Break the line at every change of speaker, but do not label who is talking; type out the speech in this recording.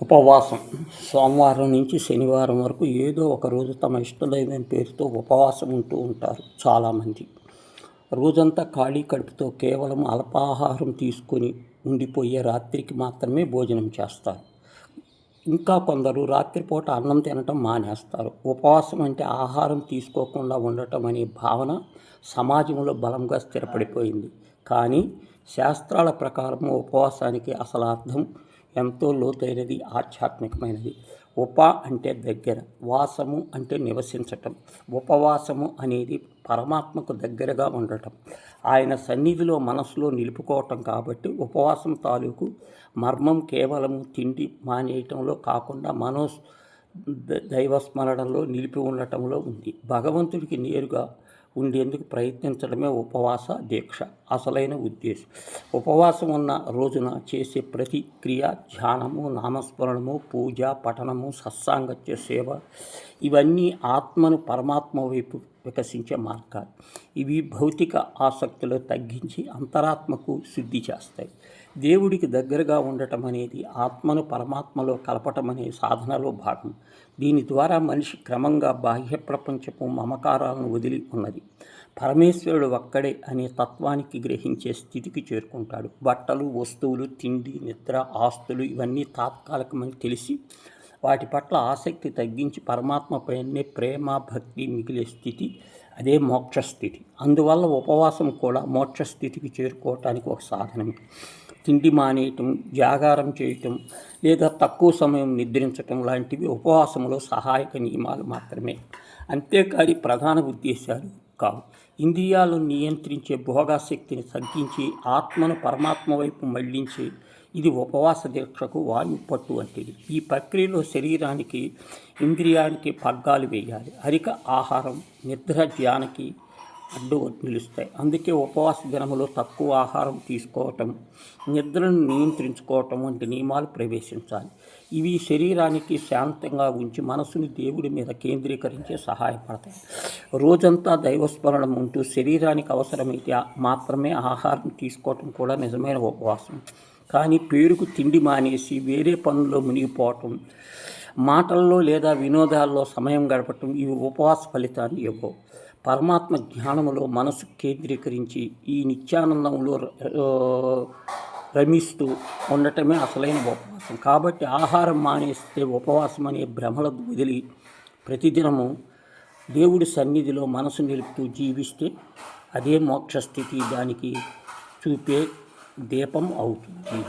ఉపవాసం సోమవారం నుంచి శనివారం వరకు ఏదో ఒక రోజు తమ ఇష్టదైవం పేరుతో ఉపవాసం ఉంటూ ఉంటారు చాలామంది. రోజంతా ఖాళీ కడుపుతో కేవలం అల్పాహారం తీసుకొని ఉండిపోయే రాత్రికి మాత్రమే భోజనం చేస్తారు. ఇంకా కొందరు రాత్రిపూట అన్నం తినటం మానేస్తారు. ఉపవాసం అంటే ఆహారం తీసుకోకుండా ఉండటం అనే భావన సమాజంలో బలంగా స్థిరపడిపోయింది. కానీ శాస్త్రాల ప్రకారం ఉపవాసానికి అసలు అర్థం ఎంతో లోతైనది, ఆధ్యాత్మికమైనది. ఉప అంటే దగ్గర, వాసము అంటే నివసించటం. ఉపవాసము అనేది పరమాత్మకు దగ్గరగా ఉండటం, ఆయన సన్నిధిలో మనసులో నిలుపుకోవటం. కాబట్టి ఉపవాసం తాలూకు మర్మం కేవలము తిండి మానేయటంలో కాకుండా దైవస్మరణలో నిలిపి ఉండటంలో ఉంది. భగవంతుడికి నేరుగా ఉండేందుకు ప్రయత్నించడమే ఉపవాస దీక్ష అసలైన ఉద్దేశం. ఉపవాసం ఉన్న రోజున చేసే ప్రతి క్రియ, ధ్యానము, నామస్మరణము, పూజ, పఠనము, సత్సాంగత్య సేవ ఇవన్నీ ఆత్మను పరమాత్మ వైపు వికసించే మార్గాలు. ఇవి భౌతిక ఆసక్తులు తగ్గించి అంతరాత్మకు శుద్ధి చేస్తాయి. దేవుడికి దగ్గరగా ఉండటం అనేది ఆత్మను పరమాత్మలో కలపటం అనే సాధనలో భాగం. దీని ద్వారా మనిషి క్రమంగా బాహ్య ప్రపంచపు మమకారాలను వదిలి ఉన్నది పరమేశ్వరుడు ఒక్కడే అనే తత్వానికి గ్రహించే స్థితికి చేరుకుంటాడు. బట్టలు, వస్తువులు, తిండి, నిద్ర, ఆస్తులు ఇవన్నీ తాత్కాలికమని తెలిసి వాటి పట్ల ఆసక్తి తగ్గించి పరమాత్మపైనే ప్రేమ, భక్తి మిగిలే స్థితి, అదే మోక్షస్థితి. అందువల్ల ఉపవాసం కూడా మోక్షస్థితికి చేరుకోవటానికి ఒక సాధనం. తిండి మానేయటం, జాగారం చేయటం లేదా తక్కువ సమయం నిద్రించటం లాంటివి ఉపవాసంలో సహాయక నియమాలు మాత్రమే, అంతేకాని ప్రధాన ఉద్దేశాలు కావు. ఇంద్రియాలను నియంత్రించే భోగాశక్తిని తగ్గించి ఆత్మను పరమాత్మ వైపు మళ్లించి ఇది ఉపవాస దీక్షకు వాయు పట్టు వంటిది. ఈ ప్రక్రియలో శరీరానికి, ఇంద్రియానికి పగ్గాలు వేయాలి. అధిక ఆహారం, నిద్ర ధ్యానానికి అడ్డు నిలుస్తాయి. అందుకే ఉపవాస దినములో తక్కువ ఆహారం తీసుకోవటం, నిద్రను నియంత్రించుకోవటం వంటి నియమాలు ప్రవేశించాలి. ఇవి శరీరానికి శాంతంగా ఉంచి మనసుని దేవుడి మీద కేంద్రీకరించే సహాయపడతాయి. రోజంతా దైవస్మరణం ఉంటూ శరీరానికి అవసరమైతే మాత్రమే ఆహారం తీసుకోవటం కూడా నిజమైన ఉపవాసం. కానీ పేరుకు తిండి మానేసి వేరే పనుల్లో మునిగిపోవటం, మాటల్లో లేదా వినోదాల్లో సమయం గడపటం ఇవి ఉపవాస ఫలితాన్ని ఇవ్వవు. పరమాత్మ జ్ఞానములో మనసు కేంద్రీకరించి ఈ నిత్యానందంలో రమిస్తూ ఉండటమే అసలైన ఉపవాసం. కాబట్టి ఆహారం మానేస్తే ఉపవాసం అనే భ్రమల వదిలి ప్రతిదినము దేవుడి సన్నిధిలో మనసు నిలుపుతూ జీవిస్తే అదే మోక్షస్థితి, దానికి చూపే దీపం అవుతుంది.